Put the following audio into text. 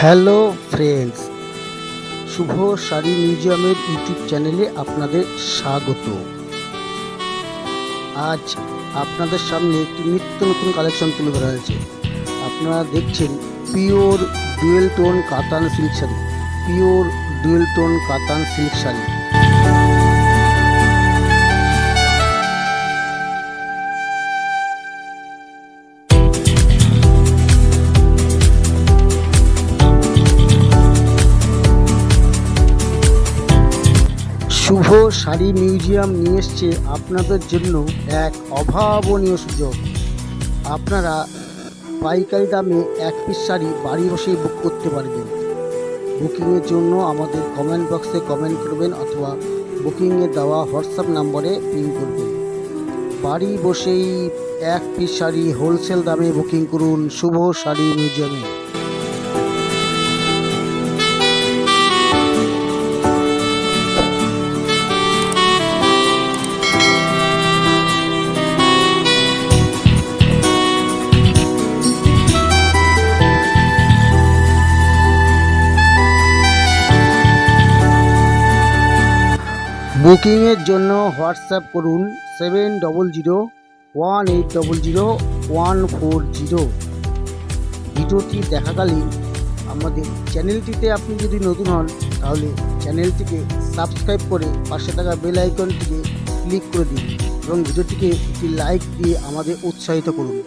Hello friends, শুভ শাড়ি মিউজিয়ামের YouTube চ্যানেলে আপনাদের স্বাগত। আজ আপনাদের সামনে একটি নিত্য নতুন কালেকশন তুলে ধরা হয়েছে। আপনারা দেখছেন পিওর ডুয়েল টোন কাতান silk sari, pure dual tone কাতান সিল্ক শাড়ি। শুভ শাড়ি মিউজিয়াম নিয়ে এসছে আপনাদের জন্য এক অভাবনীয় সুযোগ। আপনারা পাইকারি দামে এক পিস শাড়ি বাড়ি বসেই বুক করতে পারবেন। বুকিংয়ের জন্য আমাদের কমেন্ট বক্সে কমেন্ট করবেন অথবা বুকিংয়ে দেওয়া হোয়াটসঅ্যাপ নম্বরে পিন করবেন। বাড়ি বসেই এক পিস শাড়ি হোলসেল দামে বুকিং করুন শুভ শাড়ি মিউজিয়ামে। বুকিংয়ের জন্য হোয়াটসঅ্যাপ করুন 7018001440। ভিডিওটি দেখাকালীন আমাদের চ্যানেলটিতে আপনি যদি নতুন হন তাহলে চ্যানেলটিকে সাবস্ক্রাইব করে পাশে থাকা বেল আইকনটিকে ক্লিক করে দিন এবং ভিডিওটিকে একটি লাইক দিয়ে আমাদের উৎসাহিত করুন।